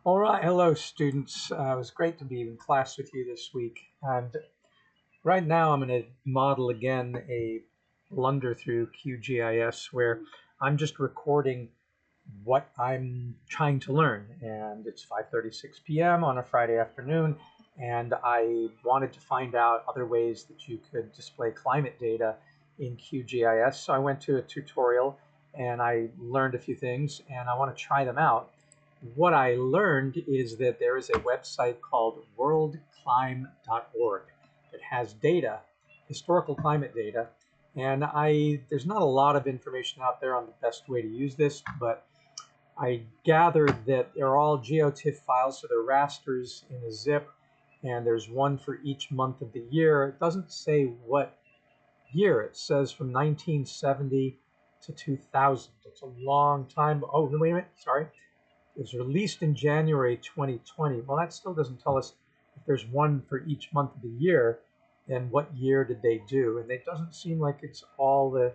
All right, hello students. It was great to be in class with you this week. And right now I'm going to model again a blunder through QGIS where I'm just recording what I'm trying to learn. And it's 5:36 p.m. on a Friday afternoon, and I wanted to find out other ways that you could display climate data in QGIS. So I went to a tutorial and I learned a few things, and I want to try them out. What I learned is that there is a website called WorldClim.org that has data, historical climate data, and there's not a lot of information out there on the best way to use this, but I gathered that they're all GeoTIFF files, so they're rasters in a zip, and there's one for each month of the year. It doesn't say what year. It says from 1970 to 2000. It's a long time. Oh, wait a minute. Sorry. It was released in January 2020. Well, that still doesn't tell us if there's one for each month of the year, then what year did they do? And it doesn't seem like it's all the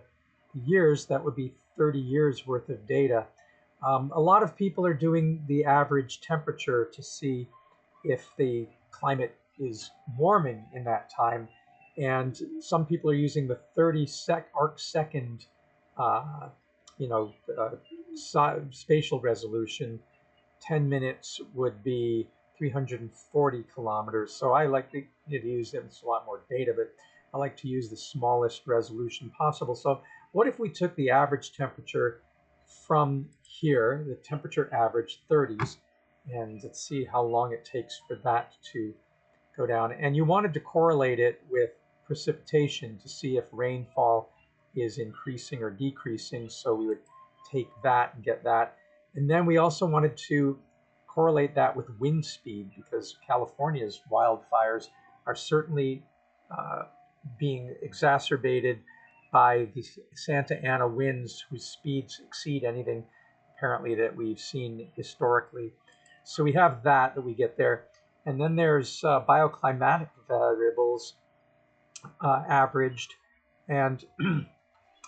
years. That would be 30 years worth of data. A lot of people are doing the average temperature to see if the climate is warming in that time. And some people are using the 30 arc second spatial resolution. 10 minutes would be 340 kilometers. So I like to use it. It's a lot more data, but I like to use the smallest resolution possible. So what if we took the average temperature from here, the temperature average 30s, and let's see how long it takes for that to go down. And you wanted to correlate it with precipitation to see if rainfall is increasing or decreasing. So we would take that and get that. And then we also wanted to correlate that with wind speed, because California's wildfires are certainly being exacerbated by the Santa Ana winds whose speeds exceed anything apparently that we've seen historically. So we have that we get there. And then there's bioclimatic variables averaged, and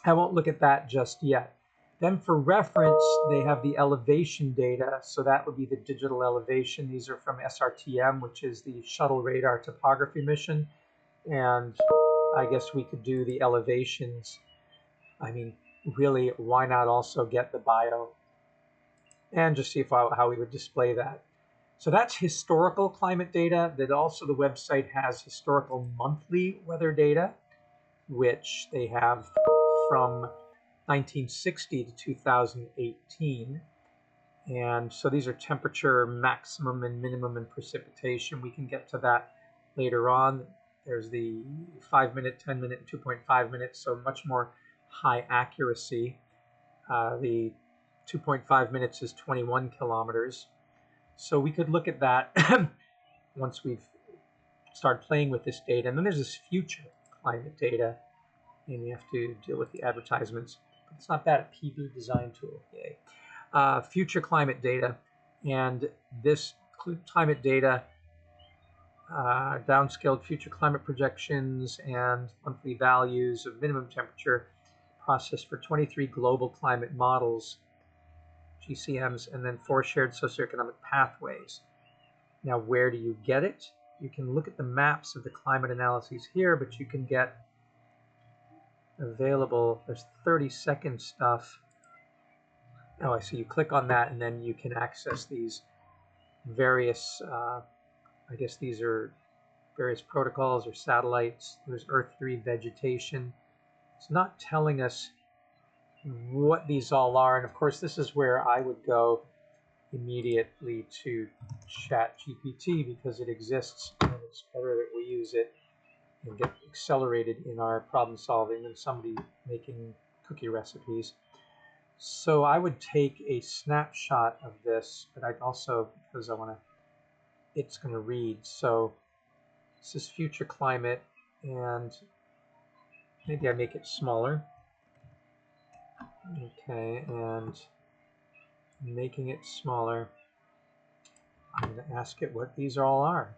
I won't look at that just yet. Then for reference, they have the elevation data. So that would be the digital elevation. These are from SRTM, which is the Shuttle Radar Topography Mission. And I guess we could do the elevations. I mean, really, why not also get the bio and just see how we would display that. So that's historical climate data. That also the website has historical monthly weather data, which they have from 1960 to 2018. And so these are temperature maximum and minimum and precipitation. We can get to that later on. There's the 5-minute, 10-minute, and 2.5 minutes, so much more high accuracy. The 2.5 minutes is 21 kilometers. So we could look at that once we've started playing with this data. And then there's this future climate data, and you have to deal with the advertisements. But it's not bad at PV design tool. Yay. Future climate data, and this climate data downscaled future climate projections and monthly values of minimum temperature processed for 23 global climate models, GCMs, and then 4 shared socioeconomic pathways. Now, where do you get it? You can look at the maps of the climate analyses here, but you can get available, there's 30-second stuff. Oh, I see. You click on that, and then you can access these various, I guess these are various protocols or satellites. There's Earth-3 vegetation. It's not telling us what these all are. And of course, this is where I would go immediately to ChatGPT, because it exists, and it's better that we use it and get accelerated in our problem solving than somebody making cookie recipes. So I would take a snapshot of this, but I'd also, because it's going to read. So this is future climate, and maybe I make it smaller. Okay, and making it smaller, I'm going to ask it what these all are.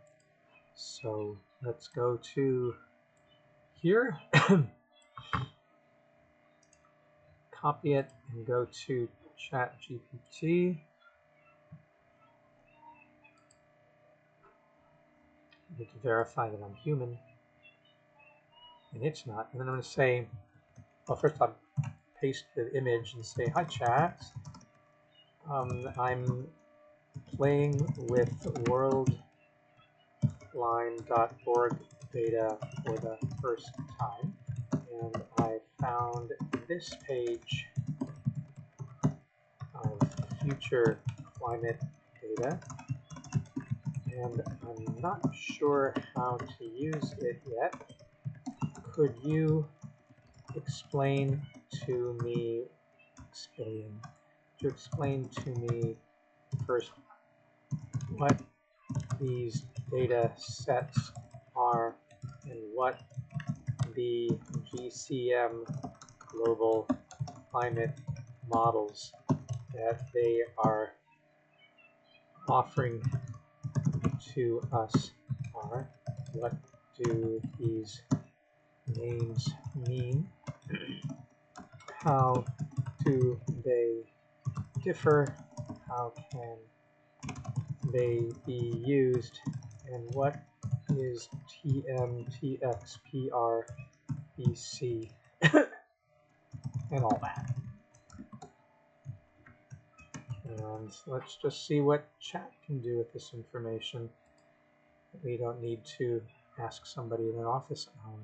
So let's go to here, copy it, and go to ChatGPT. I need to verify that I'm human, and it's not. And then I'm going to say, well, first I'll paste the image and say, hi chat, I'm playing with WorldClim.org data for the first time, and I found this page of future climate data, and I'm not sure how to use it yet. Could you explain to me first what these data sets are and what the GCM global climate models that they are offering to us are? What do these names mean? How do they differ? How can they be used? And what is TMTXPRBC and all that? And let's just see what chat can do with this information. We don't need to ask somebody in an office hour.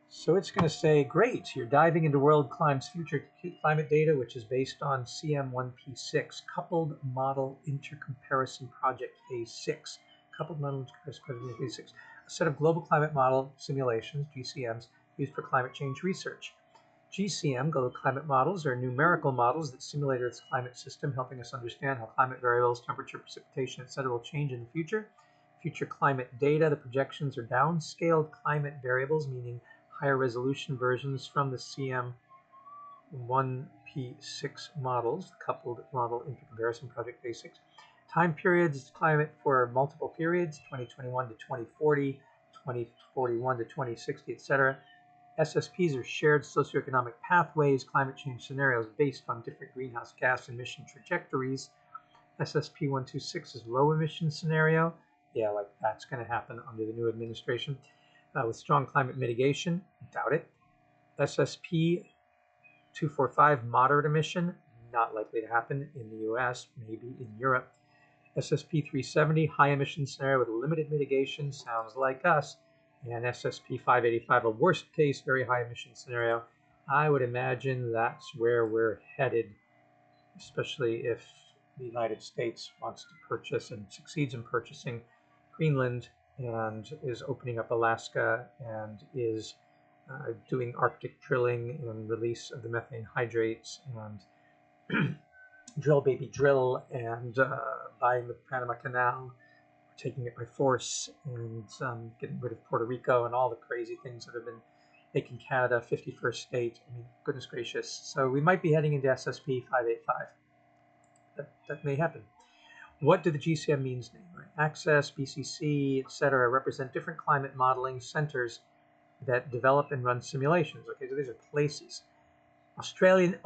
So it's going to say, great, you're diving into WorldClim's future climate data, which is based on CM1P6, Coupled Model Intercomparison Project Phase 6. Coupled Model Intercomparison Project Phase 6. A set of global climate model simulations, GCMs, used for climate change research. GCM, global climate models, are numerical models that simulate Earth's climate system, helping us understand how climate variables, temperature, precipitation, etc. will change in the future. Future climate data, the projections are downscaled climate variables, meaning higher resolution versions from the CM1P6 models, the Coupled Model Intercomparison Project Phase 6. Time periods, climate for multiple periods, 2021 to 2040, 2041 to 2060, etc. SSPs are shared socioeconomic pathways, climate change scenarios based on different greenhouse gas emission trajectories. SSP 126 is low emission scenario. Yeah, like that's going to happen under the new administration. With strong climate mitigation, doubt it. SSP 245, moderate emission, not likely to happen in the US, maybe in Europe. SSP 370, high emission scenario with limited mitigation, sounds like us. And SSP 585, a worst case, very high emission scenario. I would imagine that's where we're headed, especially if the United States wants to purchase and succeeds in purchasing Greenland and is opening up Alaska and is doing Arctic drilling and release of the methane hydrates and drill baby drill and buying the Panama Canal, taking it by force and getting rid of Puerto Rico and all the crazy things that have been making Canada 51st state. I mean, goodness gracious. So we might be heading into SSP 585. That may happen. What do the GCM means name? Right? Access, BCC, etc. represent different climate modeling centers that develop and run simulations. Okay, so these are places. Australian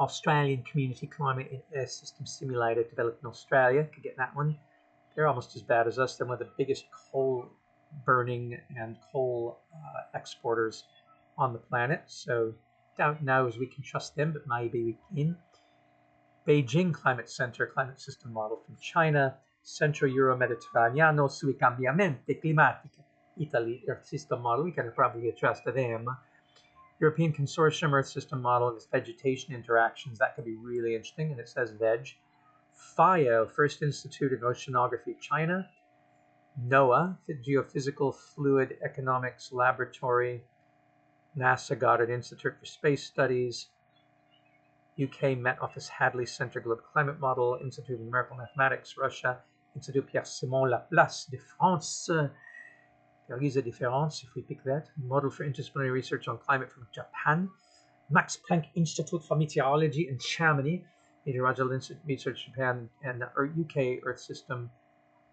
Community Climate System Simulator developed in Australia. Could get that one. They're almost as bad as us. They're one of the biggest coal burning and coal exporters on the planet. So doubt now as we can trust them, but maybe we can. Beijing Climate Center, climate system model from China. Centro Euro-Mediterraneano sui cambiamenti climatici. Italy, Earth system model. We can probably trust them. European Consortium Earth system model with vegetation interactions. That could be really interesting. And it says veg. FIO, First Institute of Oceanography, China. NOAA, the Geophysical Fluid Economics Laboratory. NASA Goddard Institute for Space Studies. UK Met Office Hadley Center Global Climate Model, Institute of Numerical Mathematics, Russia, Institut Pierre-Simon Laplace de France, Paris de Différence, if we pick that, Model for Interdisciplinary Research on Climate from Japan, Max Planck Institute for Meteorology in Chamonix, Meteorological Institute Research Japan, and UK Earth System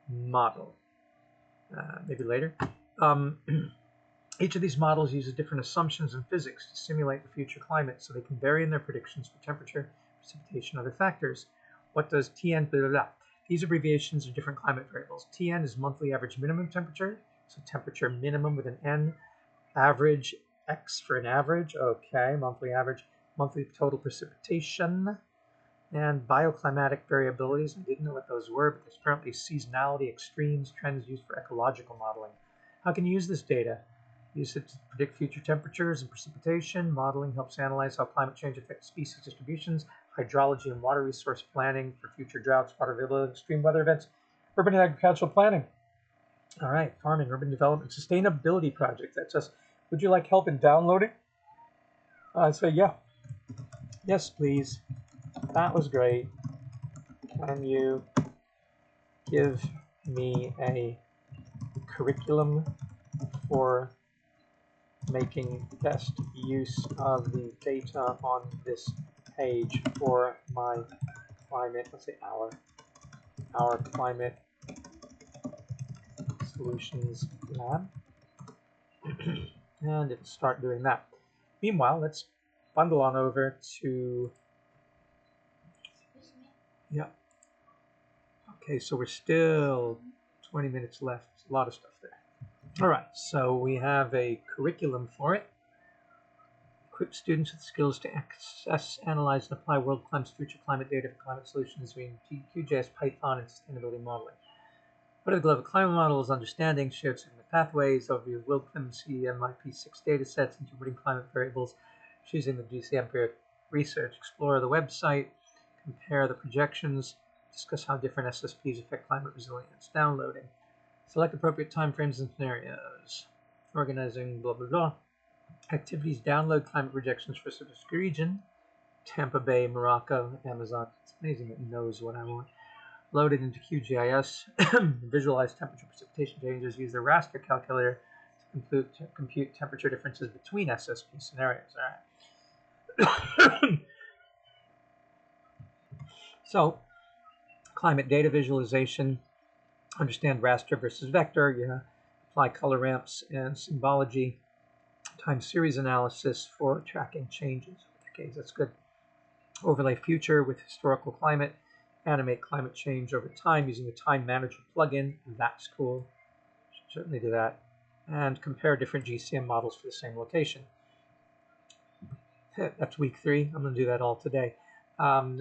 Model. Maybe later. Each of these models uses different assumptions in physics to simulate the future climate so they can vary in their predictions for temperature, precipitation, and other factors. What does These abbreviations are different climate variables. TN is monthly average minimum temperature, so temperature minimum with an N. Average, X for an average, okay, monthly average. Monthly total precipitation. And bioclimatic variabilities. I didn't know what those were, but there's apparently seasonality, extremes, trends used for ecological modeling. How can you use this data? Use it to predict future temperatures and precipitation. Modeling helps analyze how climate change affects species distributions. Hydrology and water resource planning for future droughts, water availability, extreme weather events. Urban and agricultural planning. All right, farming, urban development, sustainability projects. That's us. Would you like help in downloading? I say yeah. Yes, please. That was great. Can you give me a curriculum for making best use of the data on this page for my climate, let's say our climate solutions lab? And it'll start doing that. Meanwhile, let's bundle on over to, yeah. Okay, so we're still 20 minutes left. There's a lot of stuff there. All right, so we have a curriculum for it. Equip students with skills to access, analyze, and apply WorldClim's future climate data for climate solutions using QGIS, Python, and sustainability modeling. What are the global climate models, understanding, shared segment pathways, overview of WorldClim CMIP6 data sets, interpreting climate variables, choosing the GCM research, explore the website, compare the projections, discuss how different SSPs affect climate resilience, downloading, select appropriate timeframes and scenarios, organizing, blah, blah, blah. Activities, download climate projections for a specific region, Tampa Bay, Morocco, Amazon. It's amazing it knows what I want. Load it into QGIS, visualize temperature precipitation changes, use the raster calculator to compute temperature differences between SSP scenarios. All right. So, climate data visualization, understand raster versus vector, apply color ramps and symbology, time series analysis for tracking changes. Okay, that's good. Overlay future with historical climate, animate climate change over time using the Time Manager plugin. That's cool. Should certainly do that. And compare different GCM models for the same location. That's week 3. I'm going to do that all today.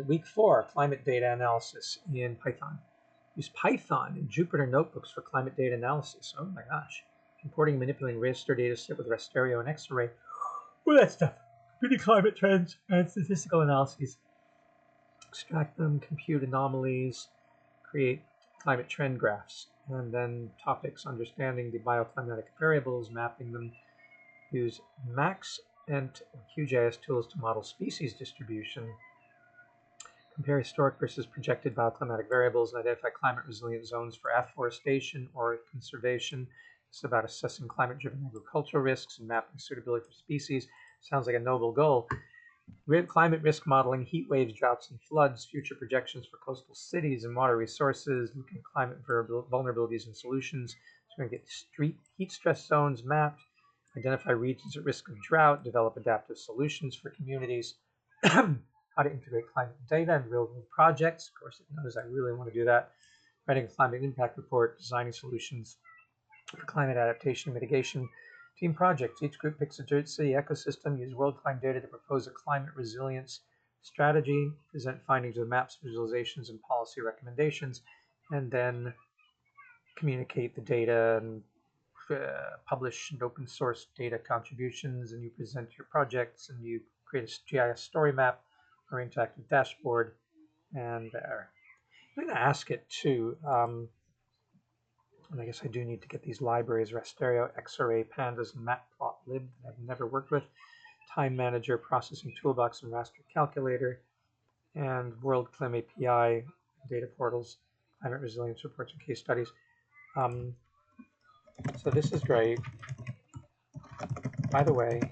Week 4, climate data analysis in Python. Use Python in Jupyter notebooks for climate data analysis. Oh my gosh. Importing and manipulating raster data set with rasterio and X-ray. All that stuff. Computing climate trends and statistical analyses. Extract them, compute anomalies, create climate trend graphs, and then topics, understanding the bioclimatic variables, mapping them, use Max and QGIS tools to model species distribution, compare historic versus projected bioclimatic variables, and identify climate resilient zones for afforestation or conservation. It's about assessing climate-driven agricultural risks and mapping suitability for species. Sounds like a noble goal. Climate risk modeling, heat waves, droughts, and floods, future projections for coastal cities and water resources, looking at climate vulnerabilities and solutions. So we're going to get street heat stress zones mapped, identify regions at risk of drought, develop adaptive solutions for communities, how to integrate climate data and real-world projects. Of course, it knows I really want to do that. Writing a climate impact report, designing solutions for climate adaptation and mitigation. Team projects. Each group picks a city ecosystem, use WorldClim data to propose a climate resilience strategy, present findings with maps, visualizations, and policy recommendations, and then communicate the data and publish and open source data contributions, and you present your projects, and you create a GIS story map or interactive dashboard. And there. I'm going to ask it too. And I guess I do need to get these libraries, rasterio, Xarray, pandas, and matplotlib that I've never worked with, Time Manager, Processing Toolbox, and Raster Calculator, and WorldClim API, data portals, climate resilience reports, and case studies. So this is great. By the way,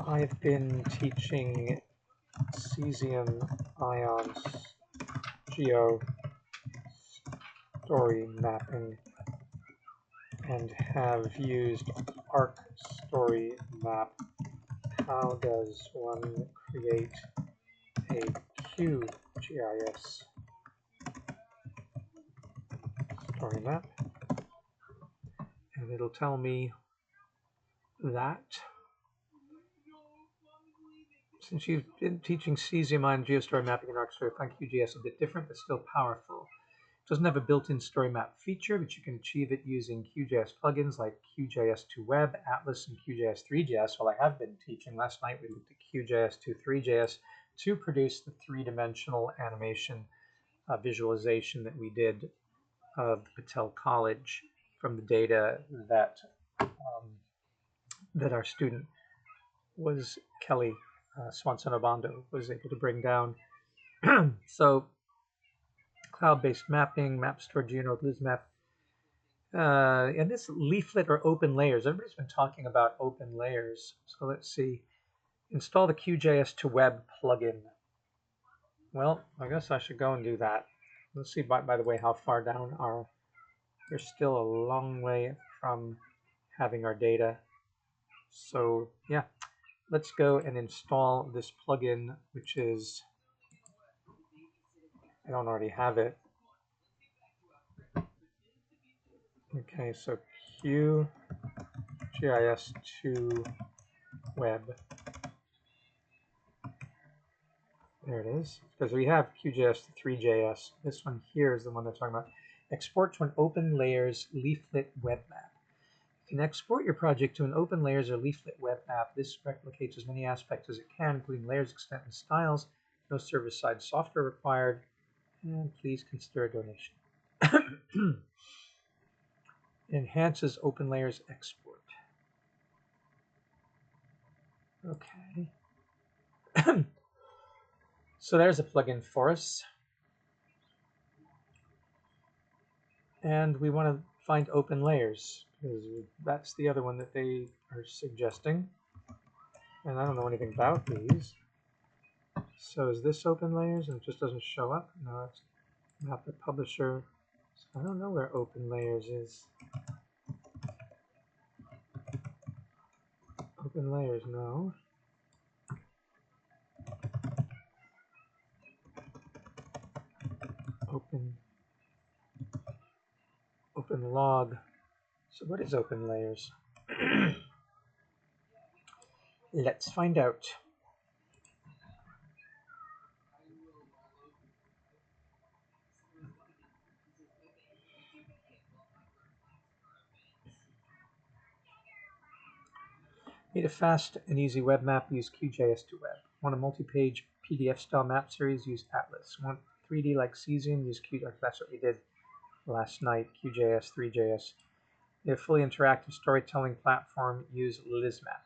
I've been teaching cesium ions geo story mapping and have used Arc Story Map. How does one create a QGIS story map, and it'll tell me that since you've been teaching cesium ion geostory mapping in ArcStory, I find QGIS a bit different but still powerful. It doesn't have a built-in story map feature, but you can achieve it using QGIS plugins like QGIS2Web, Atlas, and QGIS3JS. Well, I have been teaching. Last night we looked at QGIS23JS to produce the three-dimensional animation visualization that we did of Patel College from the data that that our student was Kelly Swanson-Obando was able to bring down. So cloud-based mapping, MapStore, GeoNode, LizMap, and this leaflet or open layers. Everybody's been talking about open layers. So let's see. Install the QGIS2Web plugin. Well, I guess I should go and do that. Let's see, by the way, how far down are. We're still a long way from having our data. So yeah, let's go and install this plugin, which is, I don't already have it. Okay, so QGIS2Web. There it is. Because we have QGIS3JS. This one here is the one they're talking about. Export to an open layers leaflet web map. You can export your project to an open layers or leaflet web map. This replicates as many aspects as it can, including layers, extent, and styles. No server-side software required. And please consider a donation. Enhances open layers export. Okay. So there's a plugin for us. And we want to find open layers, because that's the other one that they are suggesting. And I don't know anything about these. So is this open layers and it just doesn't show up? No, it's not the publisher. So I don't know where open layers is. Open layers, no. Open log. So what is open layers? Let's find out. Need a fast and easy web map? Use QGIS2Web. Want a multi-page PDF style map series? Use Atlas. Want 3D like cesium? Use QGIS. That's what we did last night. QGIS3JS. Need a fully interactive storytelling platform? Use LizMap.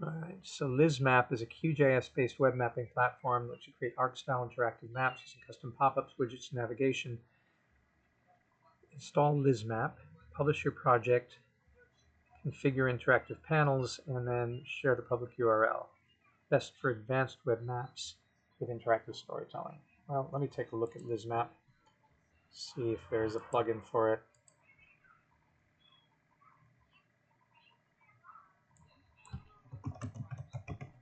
Alright, so LizMap is a QGIS-based web mapping platform that lets you create ARC-style interactive maps using custom pop-ups, widgets, and navigation. Install LizMap, publish your project, configure interactive panels, and then share the public URL. Best for advanced web maps with interactive storytelling. Well, let me take a look at LizMap, see if there's a plugin for it.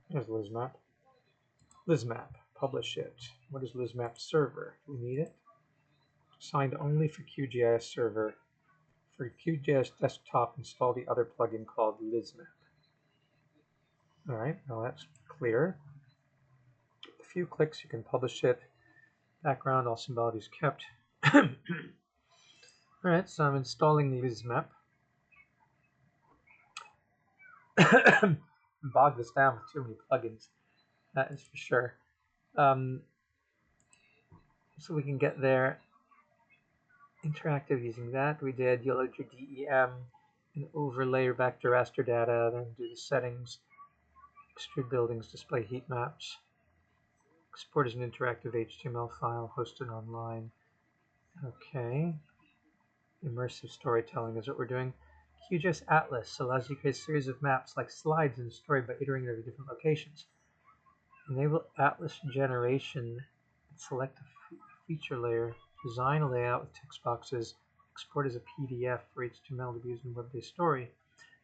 Here's LizMap. LizMap, publish it. What is LizMap server? Do we need it? Signed only for QGIS server. For QGIS desktop, install the other plugin called LizMap. All right, now that's clear. A few clicks, you can publish it. Background, all symbology is kept. All right, so I'm installing LizMap. Bog this down with too many plugins, that is for sure. So we can get there. Interactive using that. We did. You load your DEM and overlay your vector raster data, then do the settings. Extrude buildings, display heat maps. Export as an interactive HTML file hosted online. Okay. Immersive storytelling is what we're doing. QGIS Atlas allows you to create a series of maps like slides in a story by iterating over different locations. Enable Atlas generation and select a feature layer. Design a layout with text boxes. Export as a PDF for HTML to be used in a web-based story.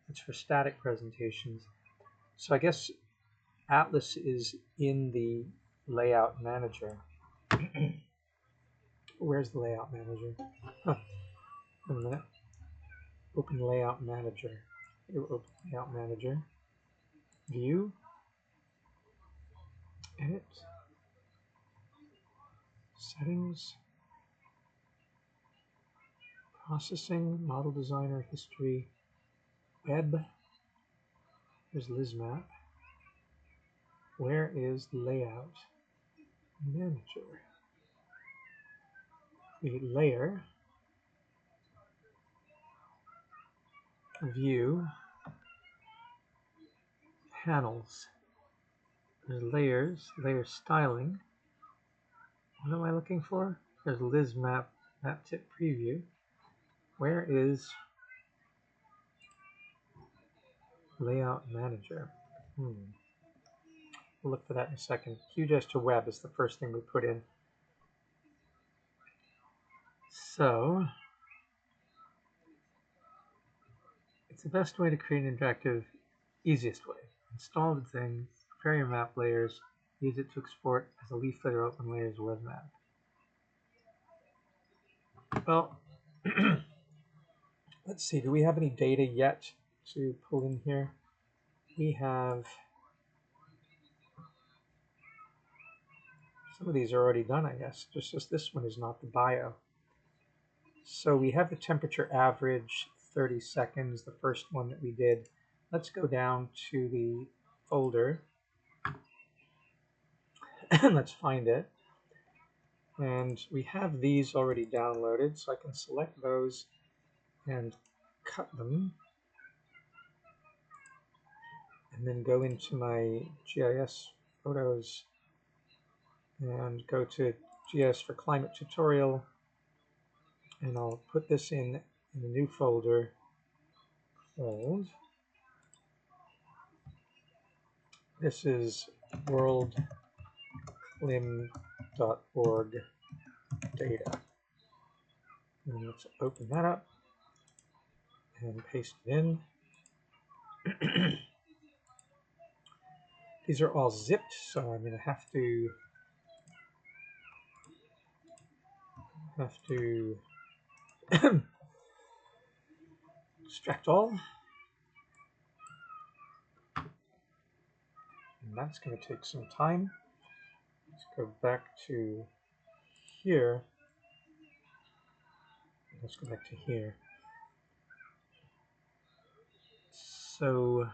That's for static presentations. So I guess Atlas is in the layout manager. Where's the layout manager? Huh, wait a minute. Open layout manager. Open layout manager. View. Edit. Settings. Processing. Model designer. History. Web. Here's LizMap. Where is layout manager? Create layer. View. Panels. There's layers. Layer styling. What am I looking for? There's LizMap. Map tip preview. Where is layout manager? We'll look for that in a second. QGIS to web is the first thing we put in. So it's the best way to create an interactive, easiest way. Install the thing, prepare your map layers, use it to export as a leaflet or open layers web map. Well, let's see, do we have any data yet to pull in here? We have, some of these are already done, I guess. Just this one is not the bio. So we have the temperature average, 30 seconds, the first one that we did. Let's go down to the folder. Let's find it. And we have these already downloaded, so I can select those and cut them. And then go into my GIS photos and go to GIS for climate tutorial. And I'll put this in a new folder called, this is WorldClim.org data. And let's open that up and paste it in. These are all zipped, so I'm going to have to extract all. And that's going to take some time. Let's go back to here. Let's go back to here. So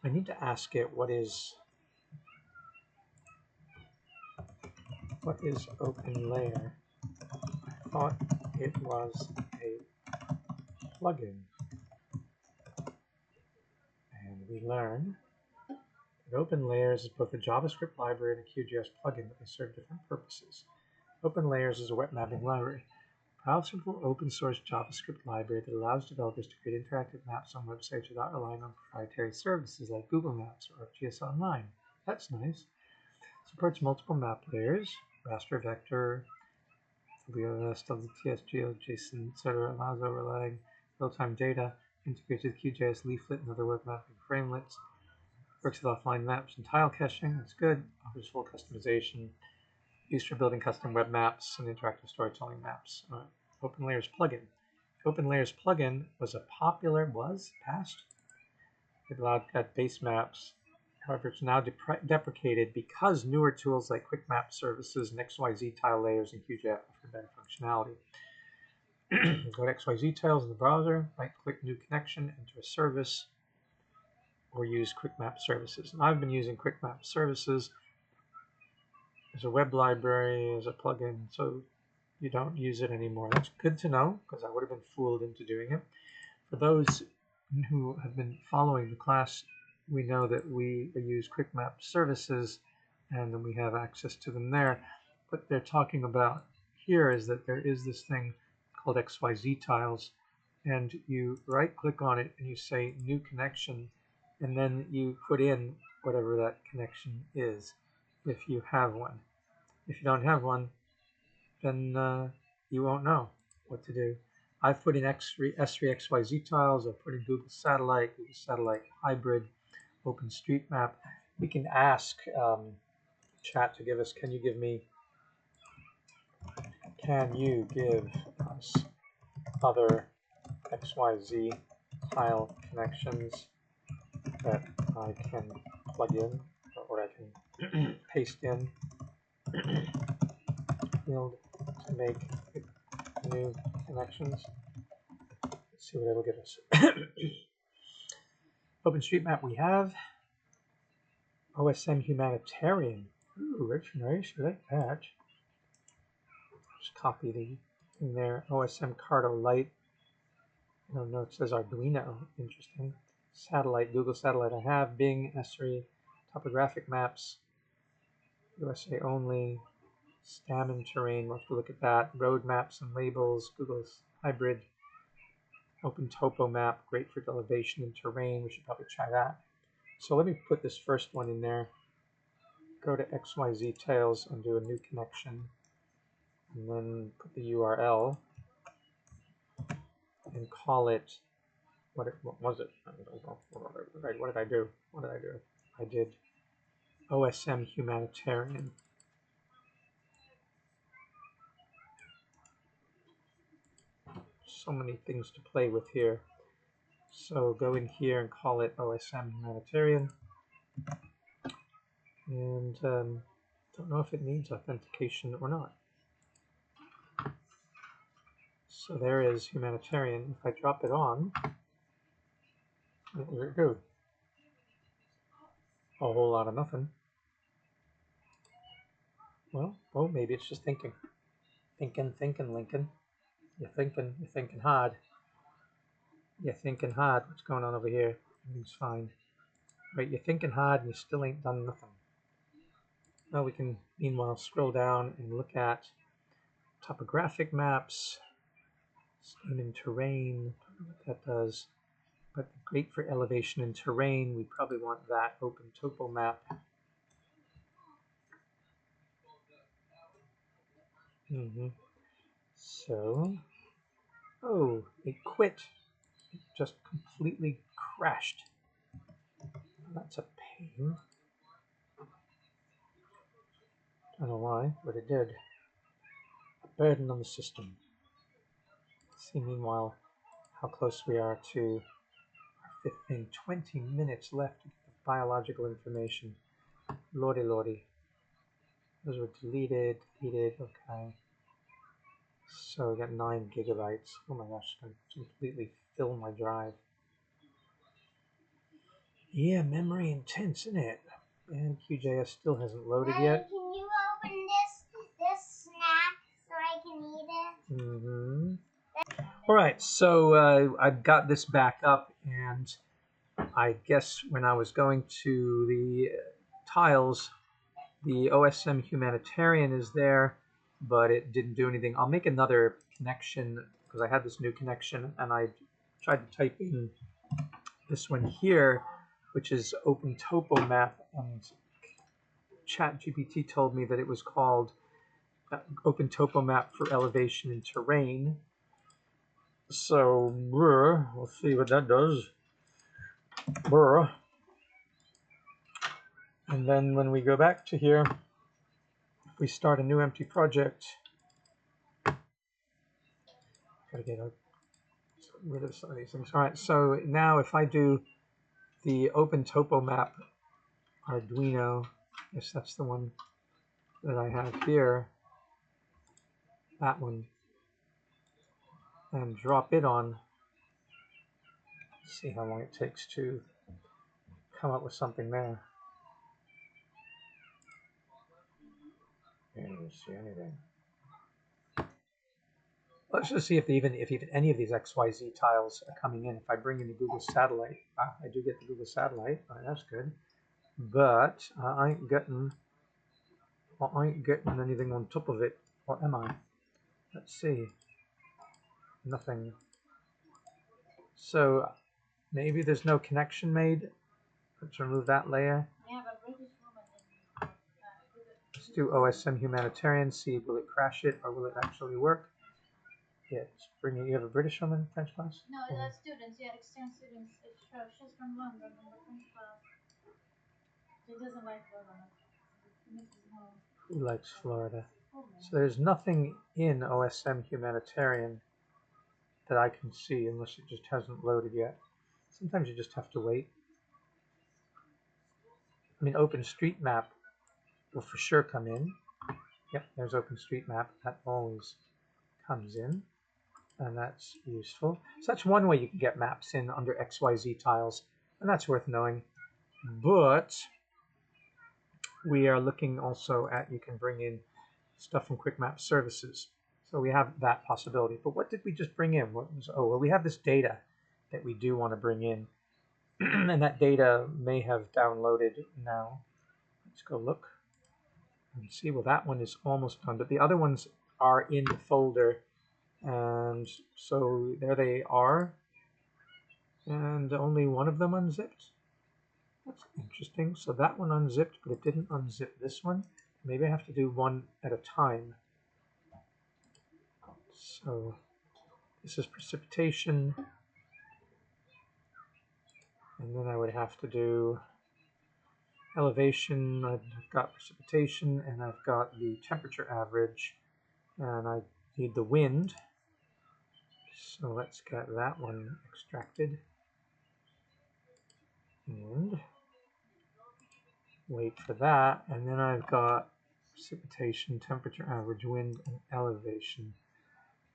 I need to ask it what is open layer. I thought it was a plugin. And we learn that open layers is both a JavaScript library and a QGIS plugin, but they serve different purposes. Open layers is a web mapping library. Powerful open source JavaScript library that allows developers to create interactive maps on websites without relying on proprietary services like Google Maps or ArcGIS Online. That's nice. Supports multiple map layers, raster, vector, WS, WTS, GeoJSON, etc. Allows overlaying real-time data, integrates with QGIS leaflet and other web mapping framelits, works with offline maps and tile caching. That's good. Offers full customization. Used for building custom web maps and interactive storytelling maps. Open Layers plugin. Open Layers plugin was past. It allowed cut base maps. However, it's now deprecated because newer tools like Quick Map Services and XYZ tile layers in QGIS offer better functionality. Go to XYZ tiles in the browser, right-click New Connection, enter a service, or use Quick Map Services. And I've been using Quick Map Services as a web library, as a plugin, so you don't use it anymore. That's good to know, because I would have been fooled into doing it. For those who have been following the class, we know that we use Quick Map Services, and then we have access to them there. What they're talking about here is that there is this thing called XYZ tiles, and you right-click on it, and you say New Connection, and then you put in whatever that connection is, if you have one. If you don't have one, then you won't know what to do. I've put in S3 XYZ tiles, I've put in Google Satellite Hybrid, OpenStreetMap. We can ask chat to give us, can you give us other XYZ tile connections that I can plug in or I can paste in field to make new connections. Let's see what it'll give us. OpenStreetMap we have. OSM Humanitarian. Ooh, rich, nice. I like that. Just copy the thing there. OSM Cardo Light. I don't know, it says Arduino. Interesting. Satellite, Google Satellite I have. Bing, Esri, topographic maps. USA only. STAM and terrain, we'll have to look at that. Road maps and labels. Google's hybrid. Open Topo Map, great for elevation and terrain. We should probably try that. So let me put this first one in there. Go to XYZ Tails and do a new connection. And then put the URL and call it, what was it? I don't know. What did I do? I did OSM Humanitarian. So many things to play with here. So go in here and call it OSM Humanitarian. And don't know if it needs authentication or not. So there is Humanitarian. If I drop it on, what does it do? A whole lot of nothing. Well, oh, maybe it's just thinking. Thinking, Lincoln. You're thinking hard. You're thinking hard. What's going on over here? Everything's fine. Right, you're thinking hard and you still ain't done nothing. Now we can, meanwhile, scroll down and look at topographic maps, scheme and terrain, what that does. But great for elevation and terrain. We probably want that open topo map. So, oh, it quit. It just completely crashed. That's a pain. I don't know why, but it did. A burden on the system. Let's see, meanwhile, how close we are to our fifth thing. 20 minutes left to get the biological information. Lordy, lordy. Those were deleted, okay. So we got 9 gigabytes. Oh my gosh, it's going to completely fill my drive. Yeah, memory intense, isn't it? And QGIS still hasn't loaded yet. Can you open this snack so I can eat it? All right, so I've got this back up, and I guess when I was going to the tiles, the OSM Humanitarian is there, but it didn't do anything. I'll make another connection because I had this new connection, and I tried to type in this one here, which is Open Topo Map, and ChatGPT told me that it was called Open Topo Map for Elevation and Terrain. So we'll see what that does. And then when we go back to here, if we start a new empty project, gotta get rid of some of these things. All right, so now if I do the Open Topo Map Arduino, yes, that's the one that I have here, that one, and drop it on, see how long it takes to come up with something there. I don't see anything. Let's just see if even any of these XYZ tiles are coming in. If I bring in the Google Satellite, I do get the Google Satellite. Right, that's good. But I ain't getting anything on top of it, or am I? Let's see. Nothing. So maybe there's no connection made. Let's remove that layer. Let's do OSM Humanitarian. See, will it crash it or will it actually work? Yeah, it's bringing. You have a British woman French class? No, students. Yeah, external students. She's from London in the French class. She doesn't like London. Who likes Florida? So there's nothing in OSM Humanitarian that I can see unless it just hasn't loaded yet. Sometimes you just have to wait. I mean, OpenStreetMap will for sure come in. Yep, there's OpenStreetMap. That always comes in, and that's useful. So that's one way you can get maps in under XYZ tiles, and that's worth knowing. But we are looking also at, you can bring in stuff from Quick Map Services. So we have that possibility. But what did we just bring in? What was, oh, well, we have this data that we do want to bring in. And that data may have downloaded now. Let's go look and see. Well, that one is almost done, but the other ones are in the folder. And so there they are. And only one of them unzipped. That's interesting. So that one unzipped, but it didn't unzip this one. Maybe I have to do one at a time. So this is precipitation. And then I would have to do elevation. I've got precipitation, and I've got the temperature average, and I need the wind. So let's get that one extracted. And wait for that. And then I've got precipitation, temperature average, wind, and elevation.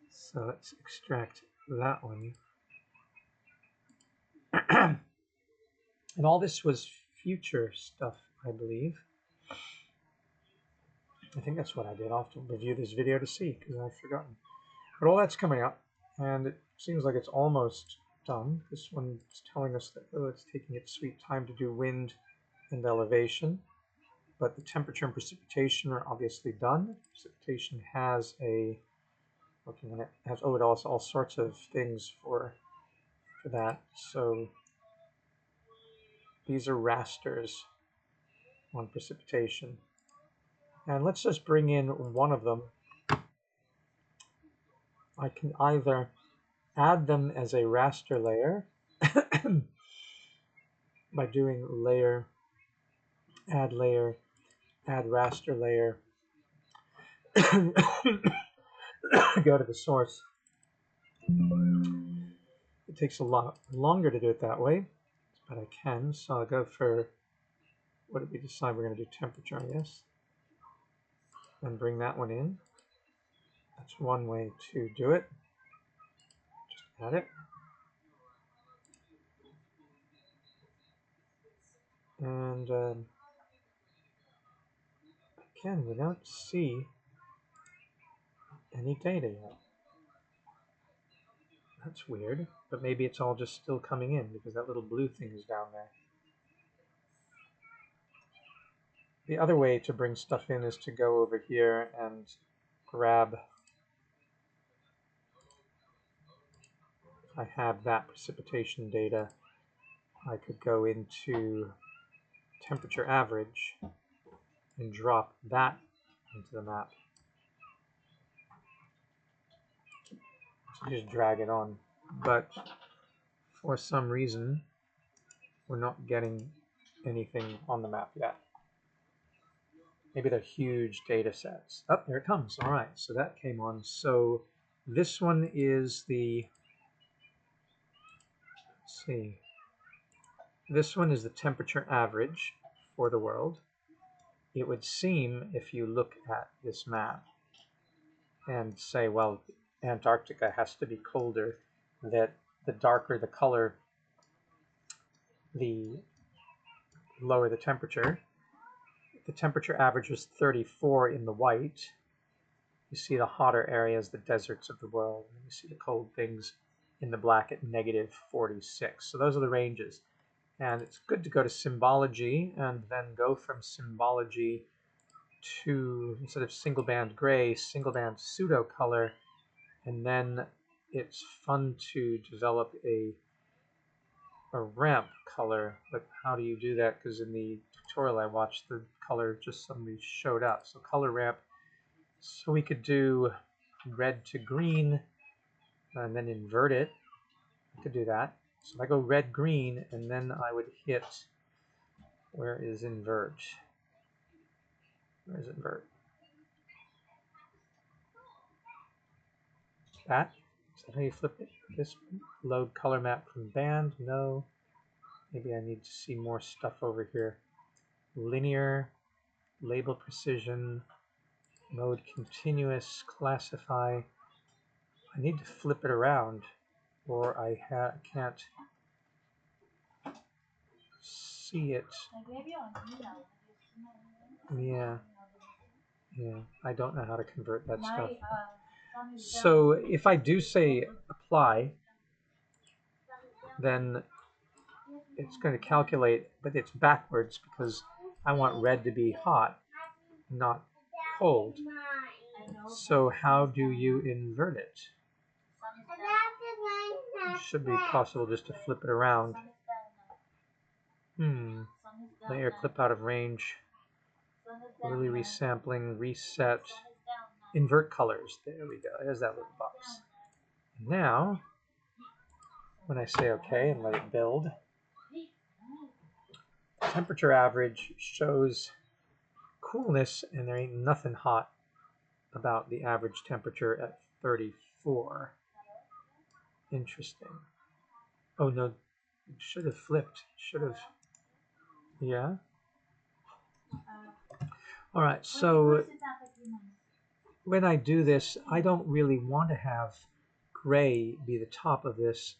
So let's extract that one. And all this was future stuff, I believe. I think that's what I did. I'll have to review this video to see because I've forgotten. But all that's coming up, and it seems like it's almost done. This one's telling us that it's taking its sweet time to do wind and elevation. But the temperature and precipitation are obviously done. Precipitation has a, looking at it, has, oh, it also all sorts of things for that. So these are rasters on precipitation. And let's just bring in one of them. I can either add them as a raster layer by doing layer, add raster layer, go to the source. It takes a lot longer to do it that way, but I can. So I'll go for, what did we decide? We're going to do temperature, I guess, and bring that one in. That's one way to do it. Just add it. And again, we don't see any data yet. That's weird, but maybe it's all just still coming in because that little blue thing is down there. The other way to bring stuff in is to go over here and grab, I have that precipitation data. I could go into temperature average and drop that into the map. So just drag it on. But for some reason, we're not getting anything on the map yet. Maybe they're huge data sets. Oh, there it comes. All right, so that came on. So this one is the, let's see. This one is the temperature average for the world. It would seem, if you look at this map and say, well, Antarctica has to be colder, that the darker the color, the lower the temperature. The temperature average was 34 in the white. You see the hotter areas, the deserts of the world. And you see the cold things in the black at -46. So those are the ranges. And it's good to go to symbology and then go from symbology to, instead of single band gray, single band pseudo color. And then it's fun to develop a ramp color. But how do you do that? Because in the tutorial I watched, the color just suddenly showed up. So color ramp. So we could do red to green and then invert it. I could do that. So if I go red, green, and then I would hit, where is invert? Where's invert? That? Is that how you flip it? This load color map from band? No. Maybe I need to see more stuff over here. Linear, label precision, mode continuous, classify. I need to flip it around or I can't see it. Yeah. Yeah, I don't know how to convert that stuff. So if I do say apply, then it's going to calculate, but it's backwards because I want red to be hot, not cold. So how do you invert it? It should be possible just to flip it around. Layer clip out of range. Early resampling, reset, invert colors. There we go. There's that little box. Now, when I say OK and let it build, temperature average shows coolness, and there ain't nothing hot about the average temperature at 34. Interesting. Oh no, it should have flipped. Should have. Yeah. All right. So when I do this, I don't really want to have gray be the top of this.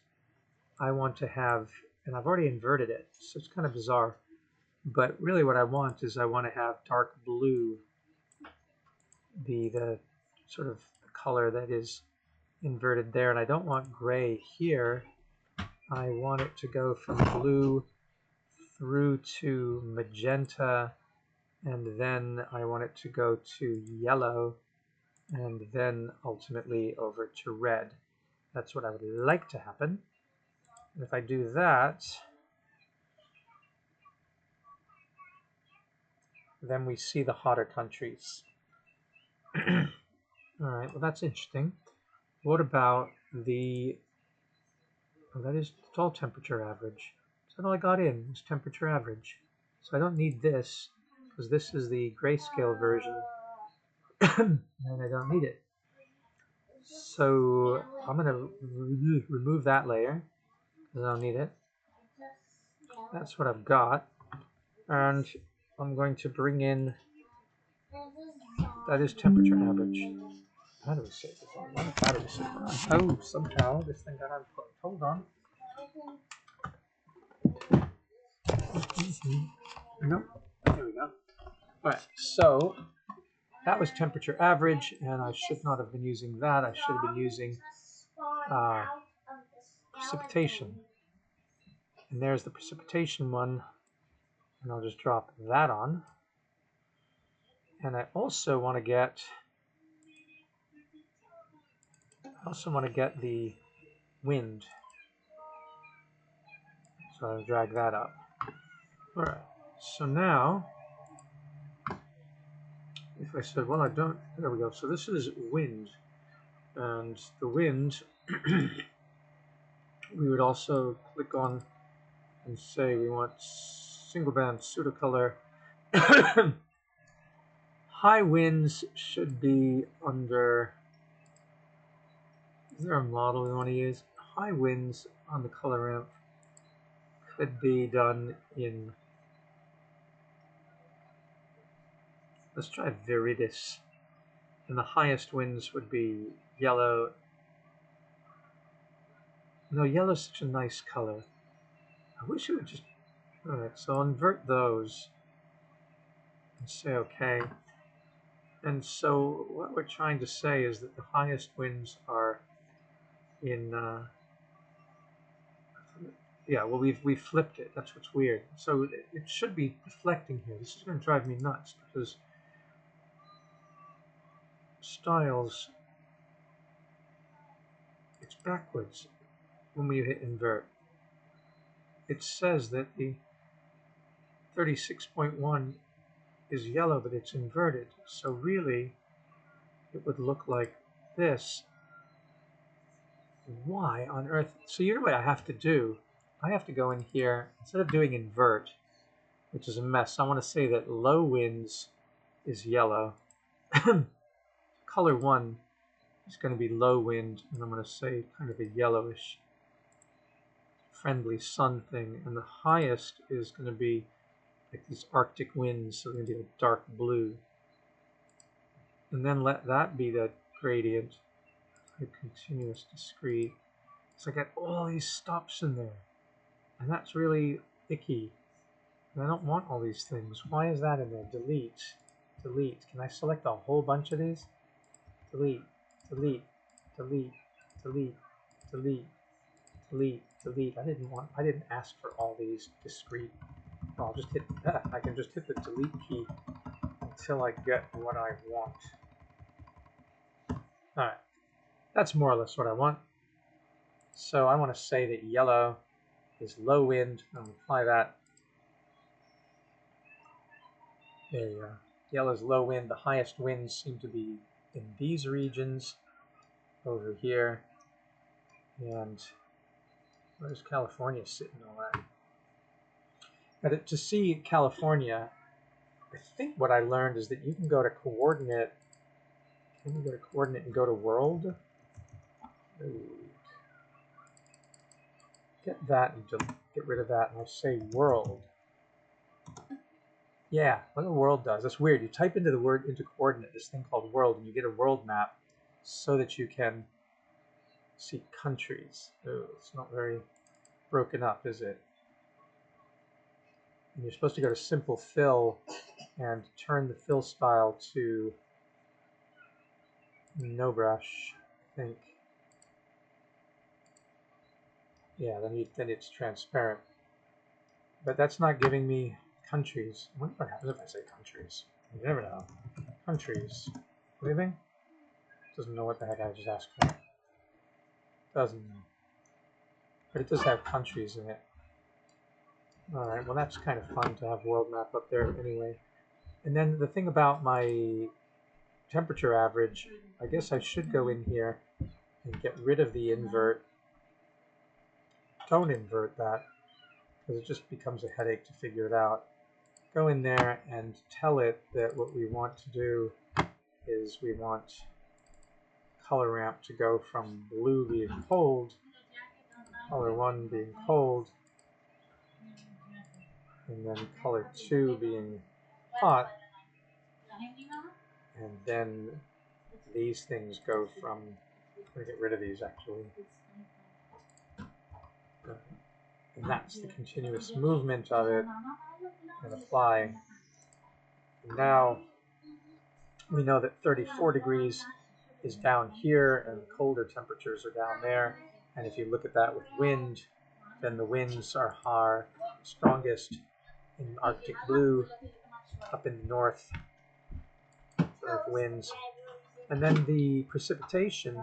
I want to have, and I've already inverted it, so it's kind of bizarre. But really what I want is I want to have dark blue be the sort of color that is inverted there. And I don't want gray here. I want it to go from blue through to magenta, and then I want it to go to yellow, and then ultimately over to red. That's what I would like to happen. And if I do that, then we see the hotter countries. All right, well, that's interesting. What about the, oh, that is, it's all temperature average. So all I got in was temperature average. So I don't need this, because this is the grayscale version, and I don't need it. So I'm going to remove that layer, because I don't need it. That's what I've got. And I'm going to bring in, that is temperature average. How do we save this on? What battery is on? Oh, somehow this thing got unplugged. Hold on. Nope. There we go. All right. So that was temperature average, and I should not have been using that. I should have been using precipitation. And there's the precipitation one, and I'll just drop that on. And I also want to get the wind. So I'll drag that up. All right. So now, if I said, well, I don't, there we go. So this is wind. And the wind, we would also click on and say we want single band pseudocolor. High winds should be under, is there a model we want to use? High winds on the color ramp could be done in, let's try Viridis. And the highest winds would be yellow. No, yellow's such a nice color. I wish it would just, all right, so I'll invert those and say okay. And so what we're trying to say is that the highest winds are in, yeah, well, we've flipped it. That's what's weird. So it should be reflecting here. This is going to drive me nuts because styles, it's backwards when we hit invert. It says that the 36.1 is yellow, but it's inverted. So really, it would look like this. Why on earth? So you know what I have to do? I have to go in here, instead of doing invert, which is a mess, I want to say that low winds is yellow. Color 1 is going to be low wind, and I'm going to say kind of a yellowish friendly sun thing, and the highest is going to be like these Arctic winds, so they're going to be like dark blue. And then let that be the gradient, type continuous discrete. So I get all these stops in there, and that's really icky. And I don't want all these things. Why is that in there? Delete, delete. Can I select a whole bunch of these? Delete, delete, delete, delete, delete, delete, delete. I didn't ask for all these discrete. I'll just hit, I can just hit the delete key until I get what I want. All right, that's more or less what I want. So I want to say that yellow is low wind. I'll apply that. There you go. Yellow is low wind. The highest winds seem to be in these regions over here. And where's California sitting all that? Now to see California, I think what I learned is that you can go to coordinate. Can you go to coordinate and go to world? Get that and get rid of that, and I'll say world. Yeah, what the world does. That's weird. You type into the word into coordinate, this thing called world, and you get a world map so that you can see countries. Oh, it's not very broken up, is it? And you're supposed to go to simple fill and turn the fill style to no brush, I think. Yeah, then it's transparent. But that's not giving me countries. I wonder what happens if I say countries. You never know. Countries. What do you think? Doesn't know what the heck I just asked for. Doesn't know. But it does have countries in it. Alright, well that's kind of fun to have world map up there anyway. And then the thing about my temperature average, I guess I should go in here and get rid of the invert. Don't invert that, because it just becomes a headache to figure it out. Go in there and tell it that what we want to do is we want color ramp to go from blue being cold, color 1 being cold, and then color 2 being hot, and then these things go from, I'm going to get rid of these actually, and that's the continuous movement of it, and apply. And now we know that 34 degrees is down here and the colder temperatures are down there, and if you look at that with wind, then the winds are strongest in Arctic blue up in the north of winds. And then the precipitation,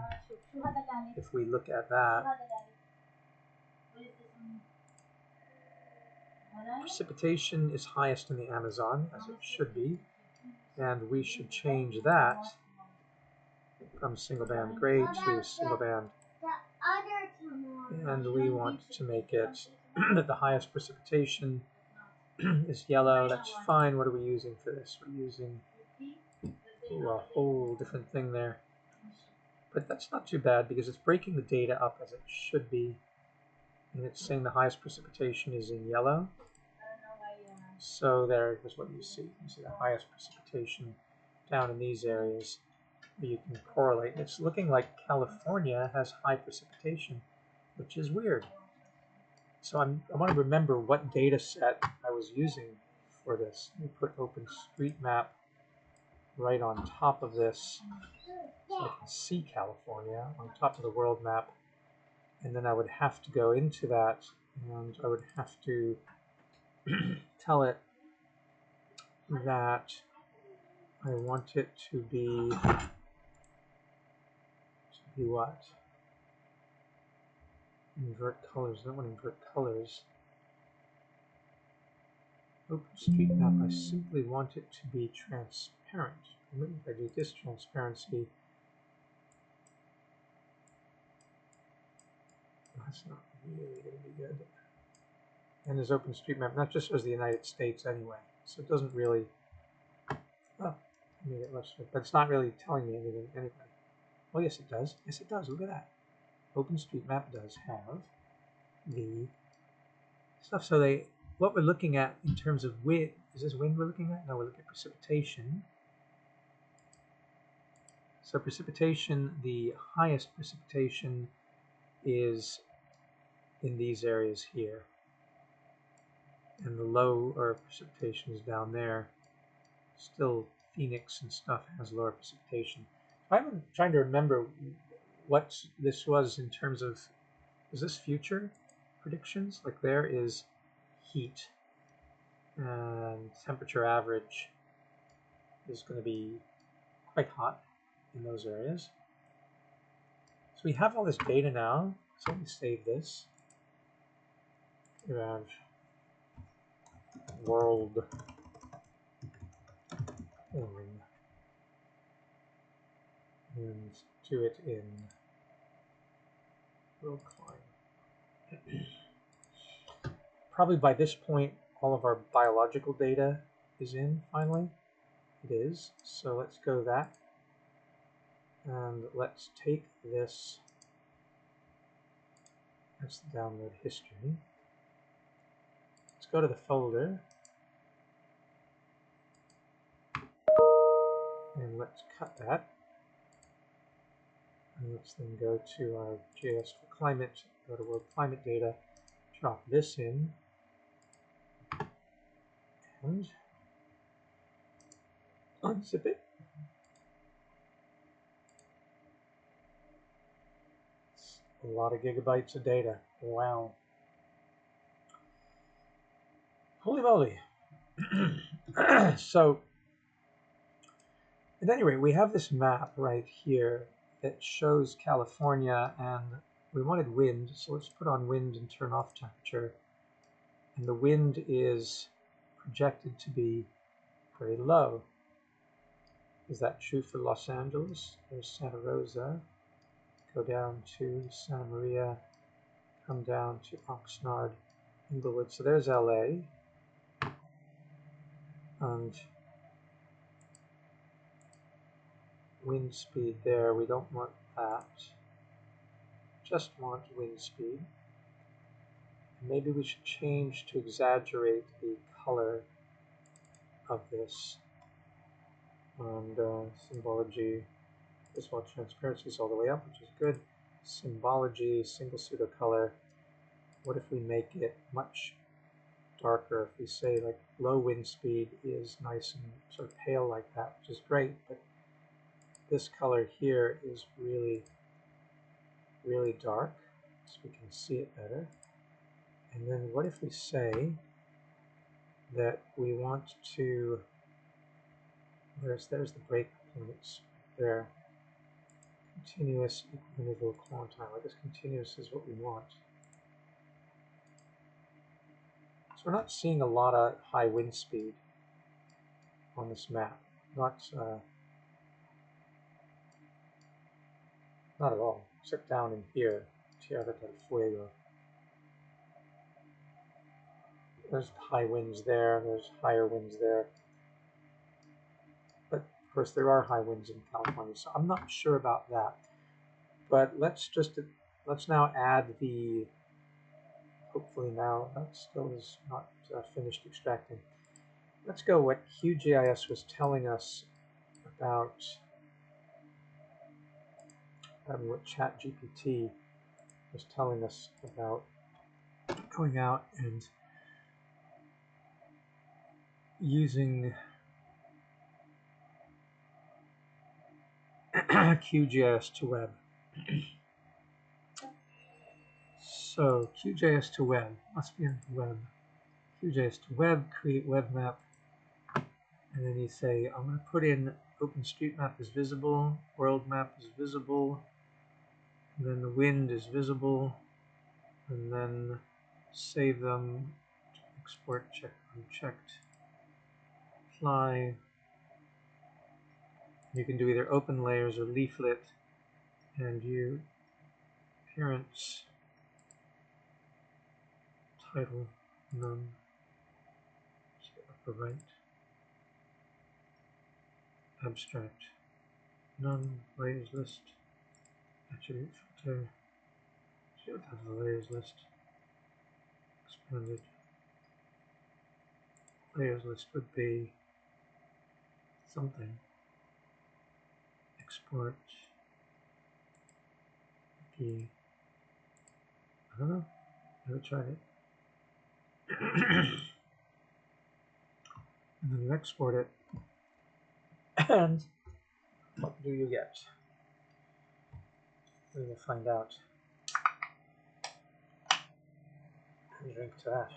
if we look at that, precipitation is highest in the Amazon, as it should be, and we should change that from single band gray to single band, and we want to make it that the highest precipitation is yellow. That's fine. What are we using for this? We're using a whole different thing there, but that's not too bad because it's breaking the data up as it should be, and it's saying the highest precipitation is in yellow. So there is what you see. You see the highest precipitation down in these areas. You can correlate. It's looking like California has high precipitation, which is weird. So I want to remember what data set I was using for this. Let me put OpenStreetMap right on top of this so I can see California on top of the world map. And then I would have to go into that and I would have to tell it that I want it to be what? Invert colors. I don't want to invert colors. OpenStreetMap, I simply want it to be transparent. Maybe if I do this transparency, that's not really going to be good. And there's OpenStreetMap, not just as the United States anyway, so it doesn't really. Oh, made it less, but it's not really telling me anything anyway. Oh, yes, it does. Yes, it does. Look at that. OpenStreetMap does have the stuff. So what we're looking at in terms of wind, is this wind we're looking at? No, we're looking at precipitation. So precipitation, the highest precipitation is in these areas here. And the lower precipitation is down there. Still, Phoenix and stuff has lower precipitation. I'm trying to remember what this was in terms of, is this future predictions? Like there is heat and temperature average is going to be quite hot in those areas. So we have all this data now. So let me save this. We have WorldClim. And do it in WorldClim. Probably by this point, all of our biological data is in finally. It is. So let's go that. And let's take this. That's the download history. Let's go to the folder. And let's cut that. And let's then go to our GIS for climate, go to World Climate Data, drop this in, and unzip it. It's a lot of gigabytes of data. Wow. Holy moly. So, at any rate, we have this map right here that shows California, and we wanted wind, so let's put on wind and turn off temperature. And the wind is projected to be very low. Is that true for Los Angeles? There's Santa Rosa. Go down to Santa Maria, come down to Oxnard, Inglewood. So there's LA. And wind speed there, we don't want that. Just want wind speed. Maybe we should change to exaggerate the color of this. And symbology, this one transparency is all the way up, which is good. Symbology, single pseudo color. What if we make it much darker? If we say like low wind speed is nice and sort of pale like that, which is great, but this color here is really, really dark, so we can see it better. And then what if we say that we want to, there's the break points there. Continuous equal quantile. I guess continuous is what we want. So we're not seeing a lot of high wind speed on this map. Not at all. Except down in here, Tierra del Fuego. There's high winds there. There's higher winds there. But of course, there are high winds in California, so I'm not sure about that. But let's now add the. Hopefully now that still is not finished extracting. Let's go what QGIS was telling us about, what ChatGPT was telling us about going out and using QGIS to web. So QGIS to web, must be on web. QGIS to web, create web map, and then you say, I'm going to put in OpenStreetMap is visible, world map is visible, and then the wind is visible, and then save them, export, check, unchecked, apply. You can do either open layers or leaflet, and you appearance, title, none, upper right. abstract, none, layers list, attribute filter, shield out of the layers list, expanded. Layers list would be something. Export key. I don't know. Never tried it. And then you export it. And what do you get? We will find out. And drink to that.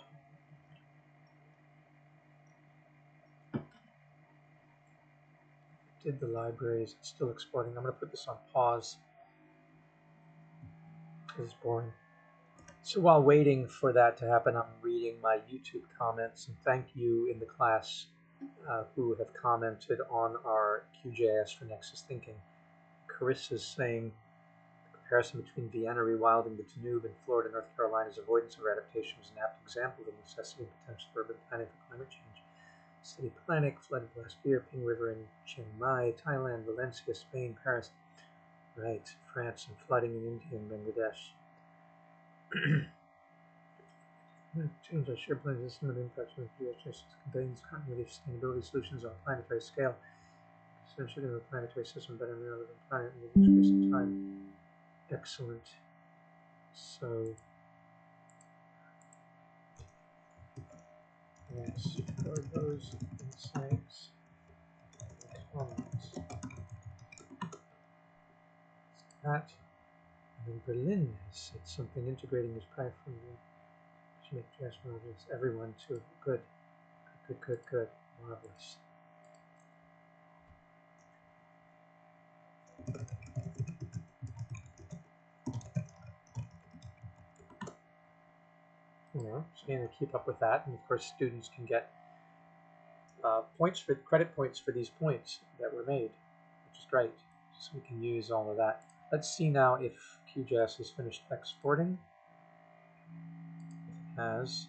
Did the libraries, it's still exporting. I'm going to put this on pause. This is boring. So while waiting for that to happen, I'm reading my YouTube comments, and thank you in the class who have commented on our QGIS for Nexus Thinking. Carissa's saying the comparison between Vienna rewilding the Danube and Florida, North Carolina's avoidance of adaptation was an apt example of the necessity and potential for urban planning for climate change. City planning flooded last year, Ping River in Chiang Mai, Thailand, Valencia, Spain, Paris. Right, France, and flooding in India and Bangladesh. Change our shared planning system and impact on the QGIS contains continuity of sustainability solutions on a planetary scale. Essentially, the planetary system better than the planet in the space and time. Excellent. So, yes, for those insights, comments. That, and then Berlin has said something integrating this plan from the to make JS modules. Everyone too. Good. Good, good, good. Marvelous. You know, so you're going to keep up with that, and of course, students can get credit points for these points that were made, which is great. So we can use all of that. Let's see now if QGIS has finished exporting. It has.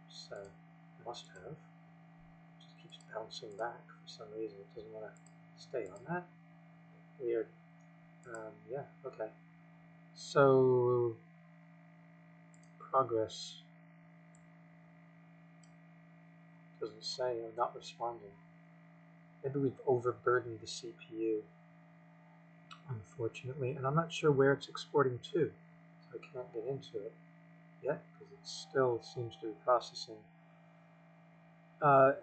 So it must have. It just keeps bouncing back for some reason. It doesn't want to stay on that. Weird. Yeah, okay. So progress doesn't say, or not responding. Maybe we've overburdened the CPU, unfortunately, and I'm not sure where it's exporting to, so I can't get into it yet because it still seems to be processing.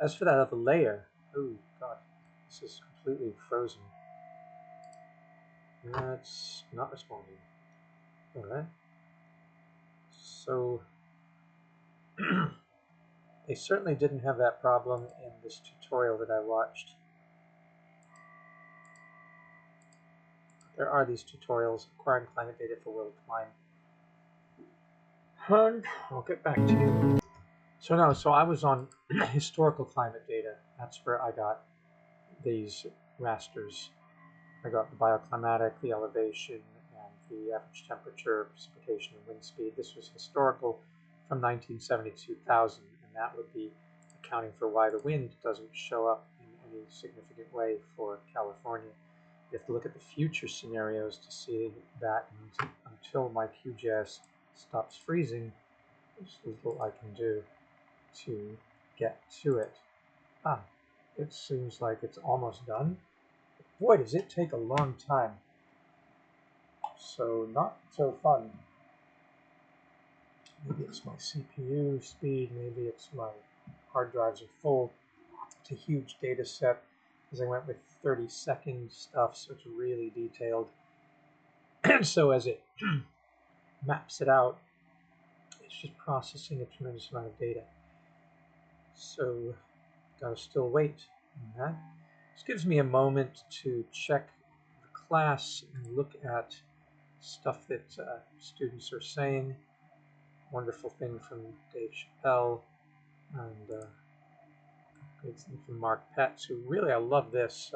As for that other layer, oh god, this is completely frozen. That's not responding. Alright. So they certainly didn't have that problem in this tutorial that I watched. There are these tutorials acquiring climate data for WorldClim. And I'll get back to you. So no, so I was on historical climate data. That's where I got these rasters. I got the bioclimatic, the elevation, and the average temperature, precipitation, and wind speed. This was historical from 1970 to 2000, and that would be accounting for why the wind doesn't show up in any significant way for California. You have to look at the future scenarios to see that, and until my QGIS stops freezing, there's little I can do to get to it. It seems like it's almost done. Boy, does it take a long time. So not so fun. Maybe it's my CPU speed, maybe it's my hard drives are full. It's a huge data set because I went with 30-second stuff, so it's really detailed. And so as it maps it out, it's just processing a tremendous amount of data. So gotta still wait on that. This gives me a moment to check the class and look at stuff that students are saying. Wonderful thing from Dave Chappelle, and great thing from Mark Petz, who really, I love this,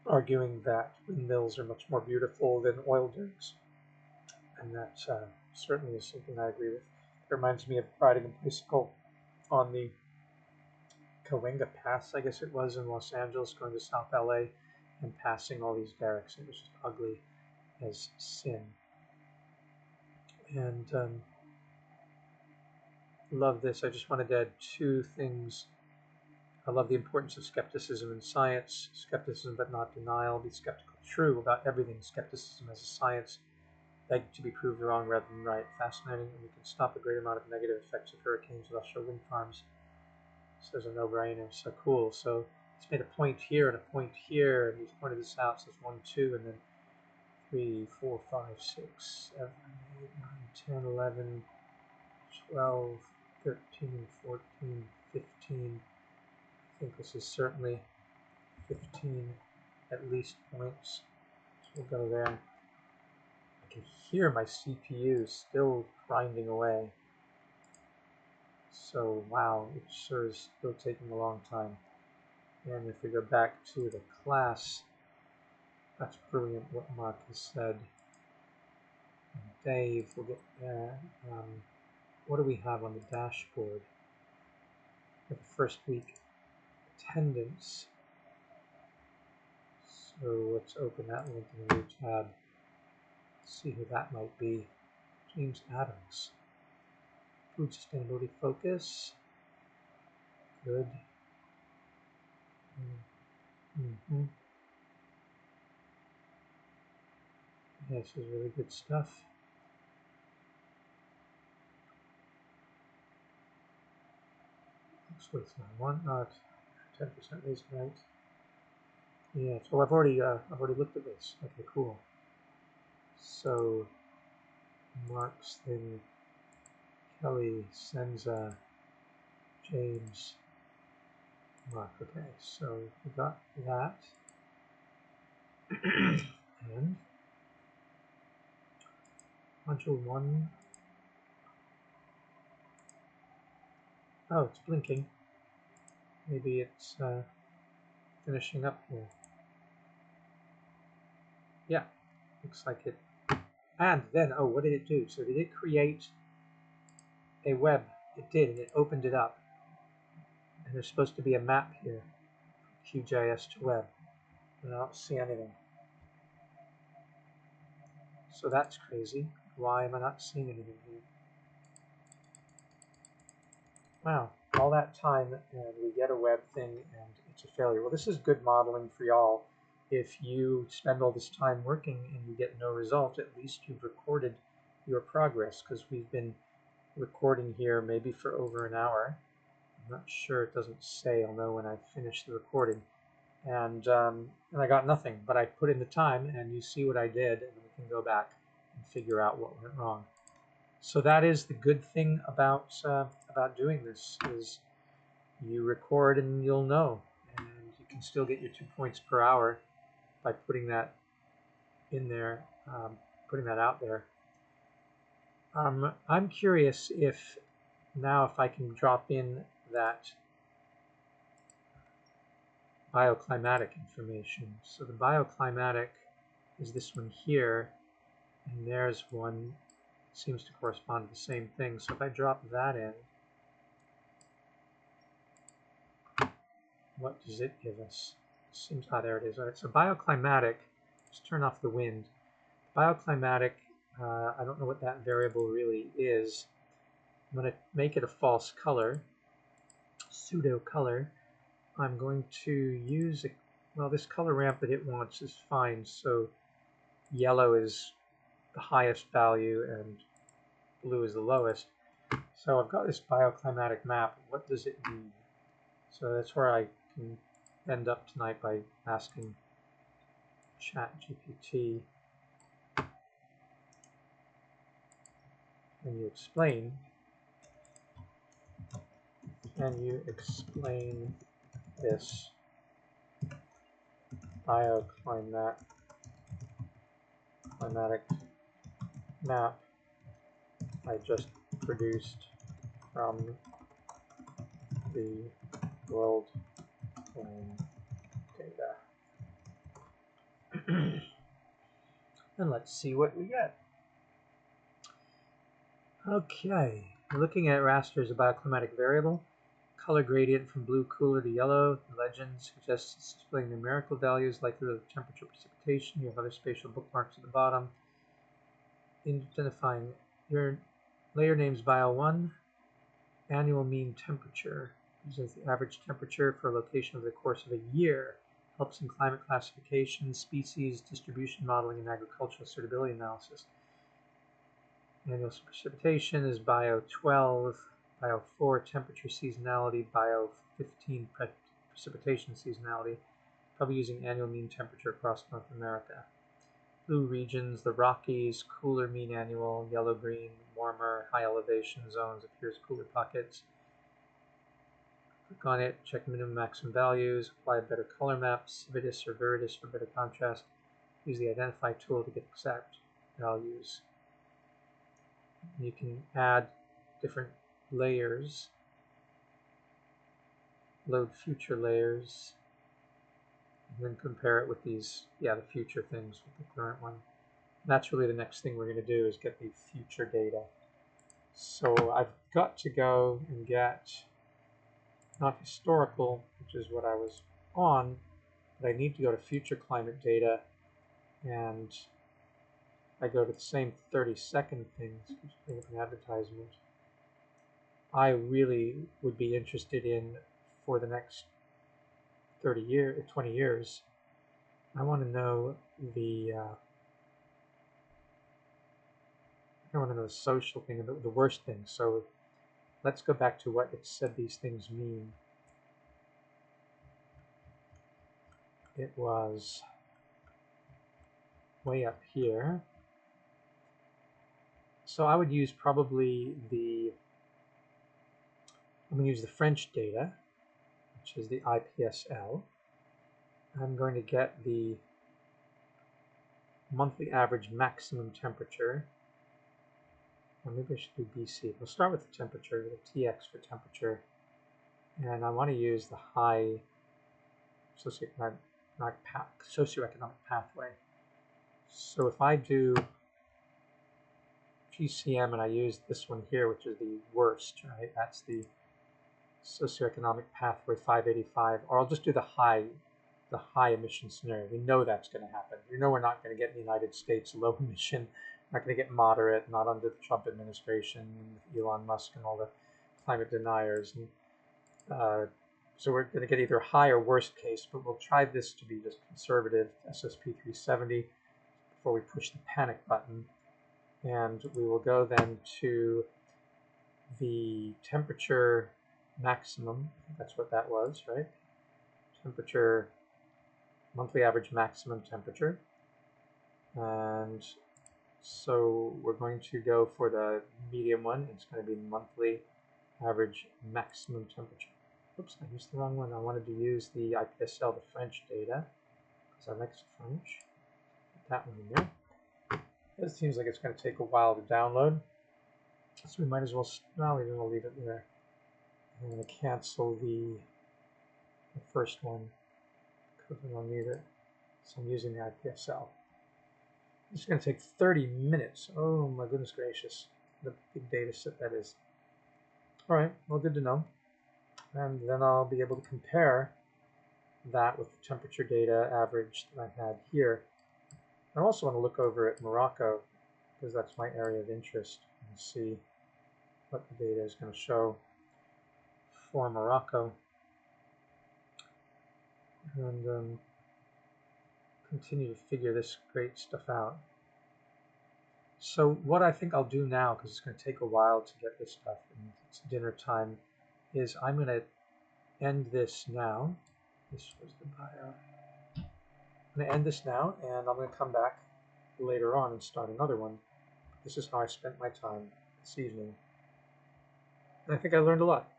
arguing that windmills are much more beautiful than oil rigs. And that certainly is something I agree with. It reminds me of riding a bicycle on the Cahuenga Pass, I guess it was, in Los Angeles, going to South LA and passing all these barracks. It was just ugly as sin. And love this. I just wanted to add two things. I love the importance of skepticism in science. Skepticism but not denial. Be skeptical. True about everything. Skepticism as a science. Beg to be proved wrong rather than right. Fascinating. And we can stop a great amount of negative effects of hurricanes with offshore wind farms. So there's a no-brainer. So cool. So he's made a point here and a point here, and he's pointed this out. So it's 1, 2, and then 3, 4, 5, 6, 7, 8, 9, 10, 11, 12, 13, 14, 15. I think this is certainly 15 at least points. So we'll go there. I can hear my CPU still grinding away. So wow, it sure is still taking a long time. And if we go back to the class, that's brilliant what Mark has said. And Dave, we'll get there. What do we have on the dashboard for the first week? Attendance. So let's open that link in a new tab. See who that might be. James Adams. Food sustainability focus. Good. Mm-hmm. Yeah, this is really good stuff. Looks like it's not 10% raise rate. Yeah, so I've already looked at this. Okay, cool. So Mark's thing, Kelly, Senza, James, Mark. Okay, so we got that. And module 1. Oh, it's blinking. Maybe it's finishing up here. Yeah, looks like it. And then, oh, what did it do? So did it create a web? It did, and it opened it up. And there's supposed to be a map here, QGIS to web, and I don't see anything. So that's crazy. Why am I not seeing anything here? Wow, all that time and we get a web thing and it's a failure. Well, this is good modeling for y'all. If you spend all this time working and you get no result, at least you've recorded your progress, because we've been recording here maybe for over an hour. I'm not sure, it doesn't say. I'll know when I finish the recording. And I got nothing, but I put in the time and you see what I did, and we can go back and figure out what went wrong. So that is the good thing about doing this, is you record and you'll know, and you can still get your 2 points per hour by putting that in there, putting that out there. I'm curious if I can drop in that bioclimatic information. So the bioclimatic is this one here, and there's one that seems to correspond to the same thing. So if I drop that in, what does it give us? Seems, there it is. All right, so bioclimatic, just turn off the wind. Bioclimatic, I don't know what that variable really is. I'm going to make it a false color, pseudo color. I'm going to use, well, this color ramp that it wants is fine. So yellow is the highest value and blue is the lowest. So I've got this bioclimatic map. What does it mean? So that's where I can end up tonight, by asking ChatGPT. Can you explain this bioclimatic map I just produced from the WorldClim data? And let's see what we get. Okay, looking at raster as a bioclimatic variable. color gradient from blue cooler to yellow. The legend suggests displaying numerical values likely of temperature, precipitation. You have other spatial bookmarks at the bottom. Identifying your layer names Bio 1. Annual mean temperature. Presents the average temperature for a location over the course of a year. Helps in climate classification, species distribution modeling, and agricultural suitability analysis. Annual precipitation is Bio 12. Bio 4, temperature seasonality. Bio 15, precipitation seasonality. Probably using annual mean temperature across North America. Blue regions, the Rockies, cooler mean annual. Yellow-green, warmer, high elevation zones appears cooler pockets. Click on it, check minimum maximum values, apply better color maps, Vitis or Viridis for better contrast. Use the identify tool to get exact values. You can add different layers, load future layers, and then compare it with these, the future things with the current one. And that's really the next thing we're going to do is get the future data. So I've got to go and get not historical, which is what I was on, but I need to go to future climate data, and I go to the same 30-second things, bring up an advertisement. I really would be interested in, for the next 20 years, I want to know the social thing and the worst thing. So let's go back to what it said these things mean. It was way up here. So I would use probably I'm going to use the French data, which is the IPSL. I'm going to get the monthly average maximum temperature. Or maybe I should do BC. We'll start with the temperature, the TX for temperature. And I want to use the high socioeconomic pathway. So if I do GCM and I use this one here, which is the worst, right? That's the socioeconomic pathway 585, or I'll just do the high emission scenario. We know that's going to happen. We know we're not going to get in the United States low emission, not going to get moderate, not under the Trump administration, Elon Musk and all the climate deniers. And so we're going to get either high or worst case, but we'll try this to be just conservative, SSP 370, before we push the panic button. And we will go then to the temperature maximum. I think that's what that was, right? Temperature, monthly average maximum temperature. And so we're going to go for the medium one. It's going to be monthly average maximum temperature. Oops, I used the wrong one. I wanted to use the IPSL, the French data, because I like French. Put that one in there. It seems like it's going to take a while to download, so we might as well, we'll leave it there. I'm going to cancel the first one because I don't need it. So I'm using the IPSL. It's going to take 30 minutes. Oh my goodness gracious. The big data set that is. All right, well, good to know. And then I'll be able to compare that with the temperature data average that I had here. I also want to look over at Morocco because that's my area of interest and see what the data is going to show for Morocco. And continue to figure this great stuff out. So what I think I'll do now, because it's going to take a while to get this stuff and it's dinner time, is I'm going to end this now. This was the bio. I'm going to end this now, and I'm going to come back later on and start another one. This is how I spent my time this evening. And I think I learned a lot.